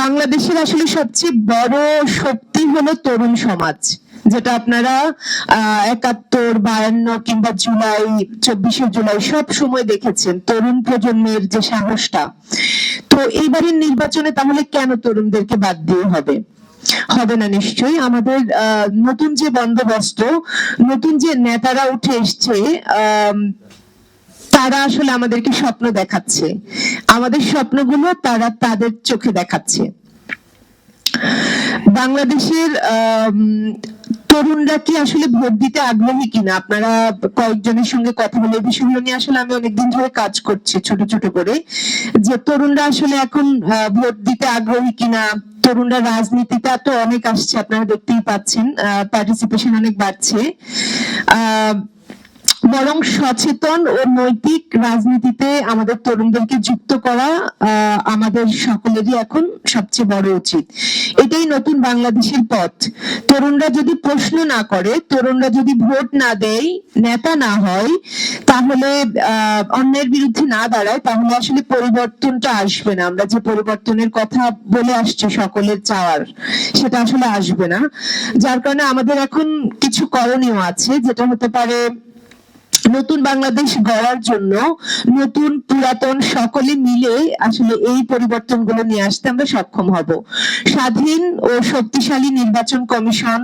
বাংলাদেশের আসলে সবচেয়ে বড় শক্তি হলো তরুণ সমাজ, যেটা আপনারা ৭১, ৫২ কিংবা জুলাই, ২৪শে জুলাই সব সময় দেখেছেন তরুণ প্রজন্মের যে সাহসটা। তো এইবারের নির্বাচনে তাহলে কেন তরুণদেরকে বাদ দিয়ে হবে? হবে না নিশ্চয়ই। আমাদের নতুন যে বন্দোবস্ত, নতুন যে নেতারা উঠে এসছে, তারা আসলে আমাদেরকে স্বপ্ন দেখাচ্ছে, আমাদের স্বপ্নগুলো তারা তাদের চোখে দেখাচ্ছে। বাংলাদেশের তরুণরা কি আসলে ভোট দিতে আগ্রহী কিনা? আপনারা কয়েকজনের সঙ্গে কথা বলে এই বিষয়গুলো নিয়ে আসলে আমি অনেকদিন ধরে কাজ করছি ছোট ছোট করে, যে তরুণরা আসলে এখন ভোট দিতে আগ্রহী কিনা। তরুণরা রাজনীতিতে তো অনেক আসছে, আপনারা দেখতেই পাচ্ছেন, পার্টিসিপেশন অনেক বাড়ছে। বরং সচেতন ও নৈতিক রাজনীতিতে আমাদের তরুণদেরকে যুক্ত করা আমাদের সকলেরই এখন সবচেয়ে বড় উচিত। এটাই নতুন বাংলাদেশের পথ। তরুণরা যদি প্রশ্ন না করে, তরুণরা যদি ভোট না দেয়, নেতা না হয়, তাহলে অন্যের বিরুদ্ধে না দাঁড়ায়, তাহলে আসলে পরিবর্তনটা আসবে না। আমরা যে পরিবর্তনের কথা বলে আসছি সকলের চাওয়ার, সেটা আসলে আসবে না। যার কারণে আমাদের এখন কিছু করণীয় আছে, যেটা হতে পারে নতুন বাংলাদেশ গড়ার জন্য নতুন পুরাতন সকলে মিলে আসলে এই পরিবর্তনগুলো নিয়ে আসতে আমরা সক্ষম হব। স্বাধীন ও শক্তিশালী নির্বাচন কমিশন,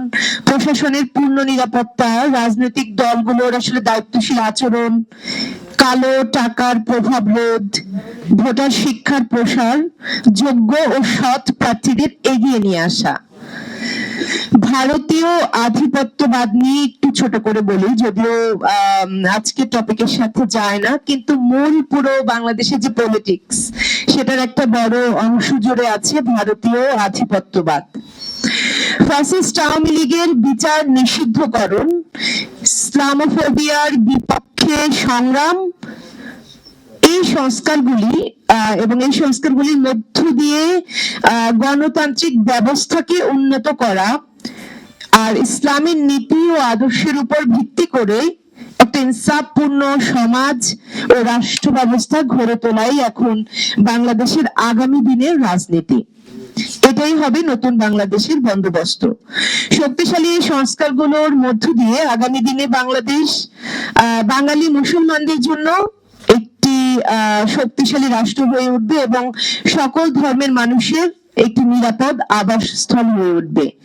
প্রশাসনের পূর্ণ নিরাপত্তা, রাজনৈতিক দলগুলোর আসলে দায়িত্বশীল আচরণ, কালো টাকার প্রভাব রোধ, ভোটার শিক্ষার প্রসার, যোগ্য ও সৎ প্রার্থীদের এগিয়ে নিয়ে আসা। ভারতীয় আধিপত্যবাদ নিয়ে একটু ছোট করে বলি, যদিও আজকে টপিকের সাথে যায় না, কিন্তু মূল পুরো বাংলাদেশের যে পলিটিক্স, সেটার একটা বড় অংশ জুড়ে আছে ভারতীয় আধিপত্যবাদ। ফ্যাসিস্ট আওয়ামী লীগের বিচার নিষিদ্ধকরণ, ইসলামোফোবিয়ার বিপক্ষে সংগ্রাম, এই সংস্কারগুলি এবং এই সংস্কারগুলির মধ্য দিয়ে গণতান্ত্রিক ব্যবস্থাকে উন্নত করা আর ইসলামের নীতি ও আদর্শের উপর ভিত্তি করে একটা ইনসাফপূর্ণ সমাজ ও রাষ্ট্র ব্যবস্থা গড়ে তোলাই এখন বাংলাদেশের আগামী দিনের রাজনীতি। এটাই হবে নতুন বাংলাদেশের বন্দোবস্ত। শক্তিশালী এই সংস্কারগুলোর মধ্য দিয়ে আগামী দিনে বাংলাদেশ বাঙালি মুসলমানদের জন্য একটি শক্তিশালী রাষ্ট্র হয়ে উঠবে এবং সকল ধর্মের মানুষের একটি নিরাপদ আবাসস্থল হয়ে উঠবে।